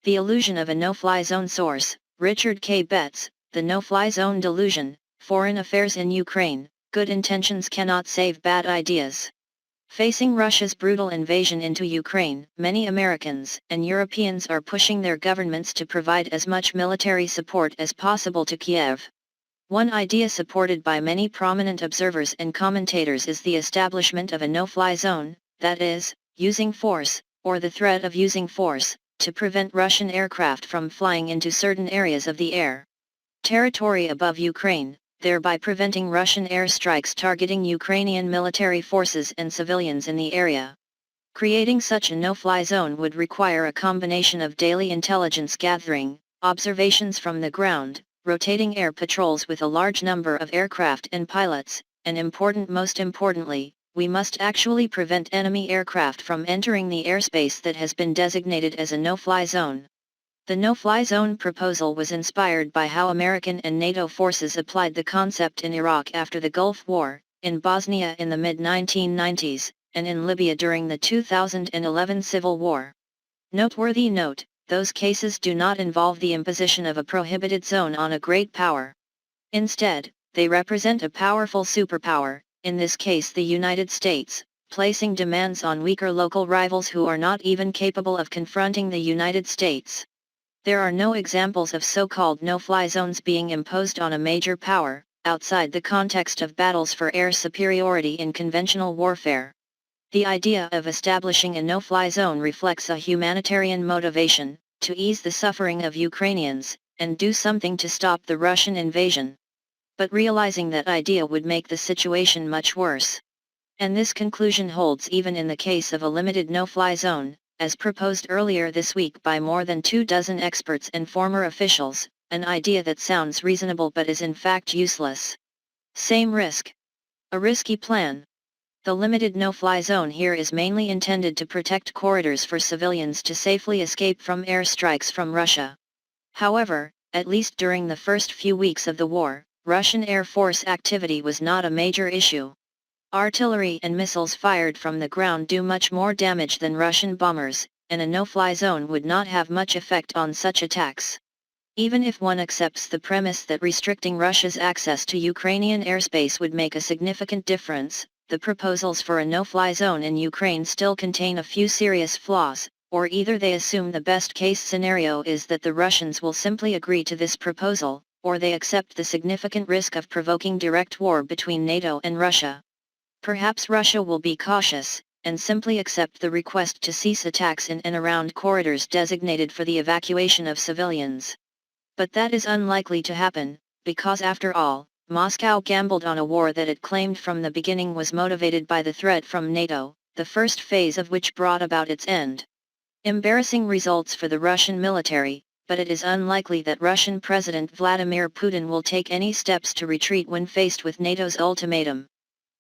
The Illusion of a No-Fly Zone. Source, Richard K. Betts, The No-Fly Zone Delusion, Foreign Affairs in Ukraine, Good Intentions Cannot Save Bad Ideas. Facing Russia's brutal invasion into Ukraine, many Americans and Europeans are pushing their governments to provide as much military support as possible to Kiev. One idea supported by many prominent observers and commentators is the establishment of a no-fly zone, that is, using force, or the threat of using force, to prevent Russian aircraft from flying into certain areas of the air territory above Ukraine, thereby preventing Russian airstrikes targeting Ukrainian military forces and civilians in the area. Creating such a no-fly zone would require a combination of daily intelligence gathering, observations from the ground, rotating air patrols with a large number of aircraft and pilots, and most importantly, we must actually prevent enemy aircraft from entering the airspace that has been designated as a no-fly zone. The no-fly zone proposal was inspired by how American and NATO forces applied the concept in Iraq after the Gulf War, in Bosnia in the mid-1990s, and in Libya during the 2011 civil war. Noteworthy note, those cases do not involve the imposition of a prohibited zone on a great power. Instead, they represent a powerful superpower, in this case the United States, placing demands on weaker local rivals who are not even capable of confronting the United States. There are no examples of so-called no-fly zones being imposed on a major power, outside the context of battles for air superiority in conventional warfare. The idea of establishing a no-fly zone reflects a humanitarian motivation, to ease the suffering of Ukrainians, and do something to stop the Russian invasion. But realizing that idea would make the situation much worse. And this conclusion holds even in the case of a limited no-fly zone, as proposed earlier this week by more than 24 experts and former officials, an idea that sounds reasonable but is in fact useless. Same risk. A risky plan. The limited no-fly zone here is mainly intended to protect corridors for civilians to safely escape from airstrikes from Russia. However, at least during the first few weeks of the war, Russian Air Force activity was not a major issue. Artillery and missiles fired from the ground do much more damage than Russian bombers, and a no-fly zone would not have much effect on such attacks. Even if one accepts the premise that restricting Russia's access to Ukrainian airspace would make a significant difference, the proposals for a no-fly zone in Ukraine still contain a few serious flaws, or either they assume the best-case scenario is that the Russians will simply agree to this proposal, or they accept the significant risk of provoking direct war between NATO and Russia. Perhaps Russia will be cautious, and simply accept the request to cease attacks in and around corridors designated for the evacuation of civilians. But that is unlikely to happen, because after all, Moscow gambled on a war that it claimed from the beginning was motivated by the threat from NATO, the first phase of which brought about its end. Embarrassing results for the Russian military, but it is unlikely that Russian President Vladimir Putin will take any steps to retreat when faced with NATO's ultimatum.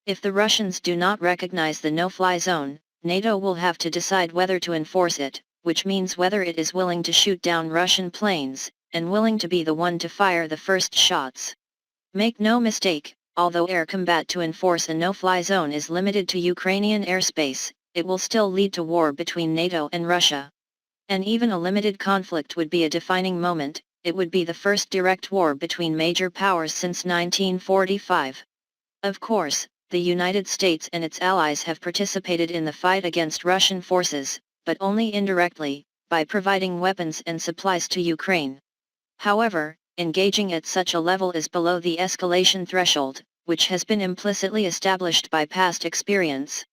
If the Russians do not recognize the no-fly zone, NATO will have to decide whether to enforce it, which means whether it is willing to shoot down Russian planes, and willing to be the one to fire the first shots. Make no mistake, although air combat to enforce a no-fly zone is limited to Ukrainian airspace, it will still lead to war between NATO and Russia. And even a limited conflict would be a defining moment, it would be the first direct war between major powers since 1945. Of course, the United States and its allies have participated in the fight against Russian forces, but only indirectly, by providing weapons and supplies to Ukraine. However, engaging at such a level is below the escalation threshold, which has been implicitly established by past experience.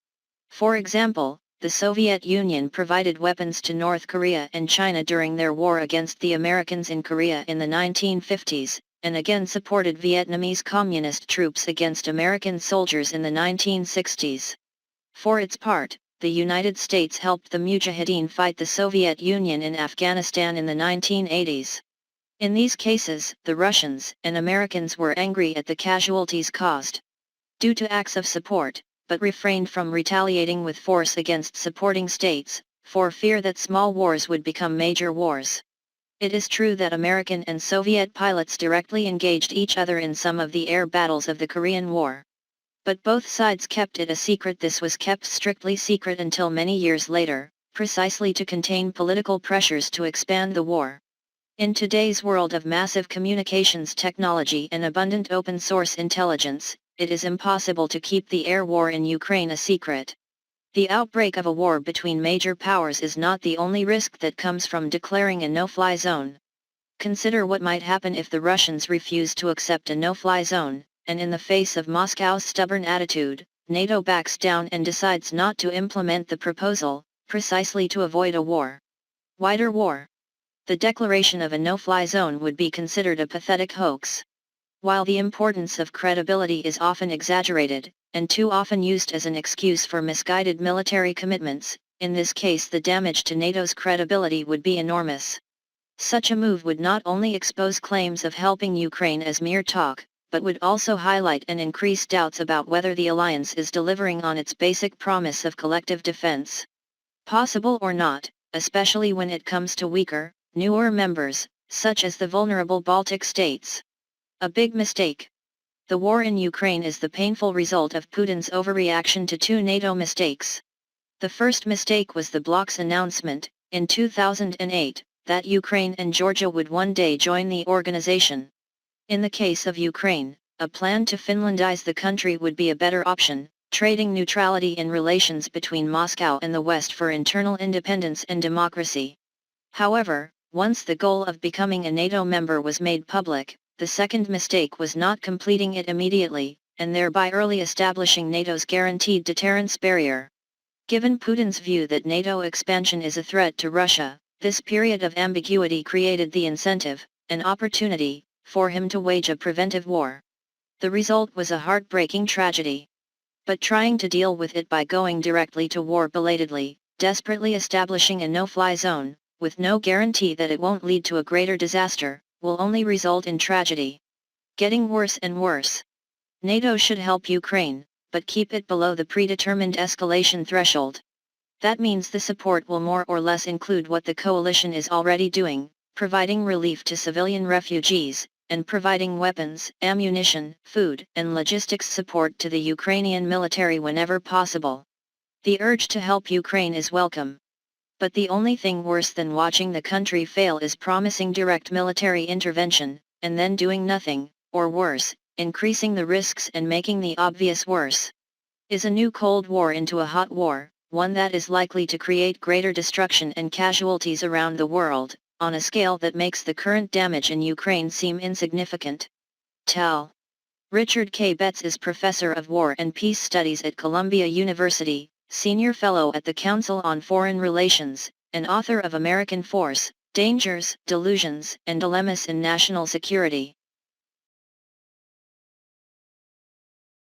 For example, the Soviet Union provided weapons to North Korea and China during their war against the Americans in Korea in the 1950s, and again supported Vietnamese communist troops against American soldiers in the 1960s. For its part, the United States helped the Mujahideen fight the Soviet Union in Afghanistan in the 1980s. In these cases, the Russians and Americans were angry at the casualties caused due to acts of support, but refrained from retaliating with force against supporting states, for fear that small wars would become major wars. It is true that American and Soviet pilots directly engaged each other in some of the air battles of the Korean War. But both sides kept it a secret. This was kept strictly secret until many years later, precisely to contain political pressures to expand the war. In today's world of massive communications technology and abundant open-source intelligence, it is impossible to keep the air war in Ukraine a secret. The outbreak of a war between major powers is not the only risk that comes from declaring a no-fly zone. Consider what might happen if the Russians refuse to accept a no-fly zone, and in the face of Moscow's stubborn attitude, NATO backs down and decides not to implement the proposal, precisely to avoid a war. Wider war. The declaration of a no-fly zone would be considered a pathetic hoax. While the importance of credibility is often exaggerated, and too often used as an excuse for misguided military commitments, in this case the damage to NATO's credibility would be enormous. Such a move would not only expose claims of helping Ukraine as mere talk, but would also highlight and increase doubts about whether the alliance is delivering on its basic promise of collective defense. Possible or not, especially when it comes to weaker, newer members, such as the vulnerable Baltic states. A big mistake. The war in Ukraine is the painful result of Putin's overreaction to two NATO mistakes. The first mistake was the bloc's announcement, in 2008, that Ukraine and Georgia would one day join the organization. In the case of Ukraine, a plan to Finlandize the country would be a better option, trading neutrality in relations between Moscow and the West for internal independence and democracy. However, once the goal of becoming a NATO member was made public, the second mistake was not completing it immediately, and thereby early establishing NATO's guaranteed deterrence barrier. Given Putin's view that NATO expansion is a threat to Russia, this period of ambiguity created the incentive, an opportunity, for him to wage a preventive war. The result was a heartbreaking tragedy. But trying to deal with it by going directly to war belatedly, desperately establishing a no-fly zone, with no guarantee that it won't lead to a greater disaster, will only result in tragedy. Getting worse and worse. NATO should help Ukraine, but keep it below the predetermined escalation threshold. That means the support will more or less include what the coalition is already doing, providing relief to civilian refugees, and providing weapons, ammunition, food, and logistics support to the Ukrainian military whenever possible. The urge to help Ukraine is welcome. But the only thing worse than watching the country fail is promising direct military intervention, and then doing nothing, or worse, increasing the risks and making the obvious worse. Is a new Cold War into a hot war, one that is likely to create greater destruction and casualties around the world, on a scale that makes the current damage in Ukraine seem insignificant. Tell. Richard K. Betts is Professor of War and Peace Studies at Columbia University, Senior Fellow at the Council on Foreign Relations, and author of American Force, Dangers, Delusions, and Dilemmas in National Security.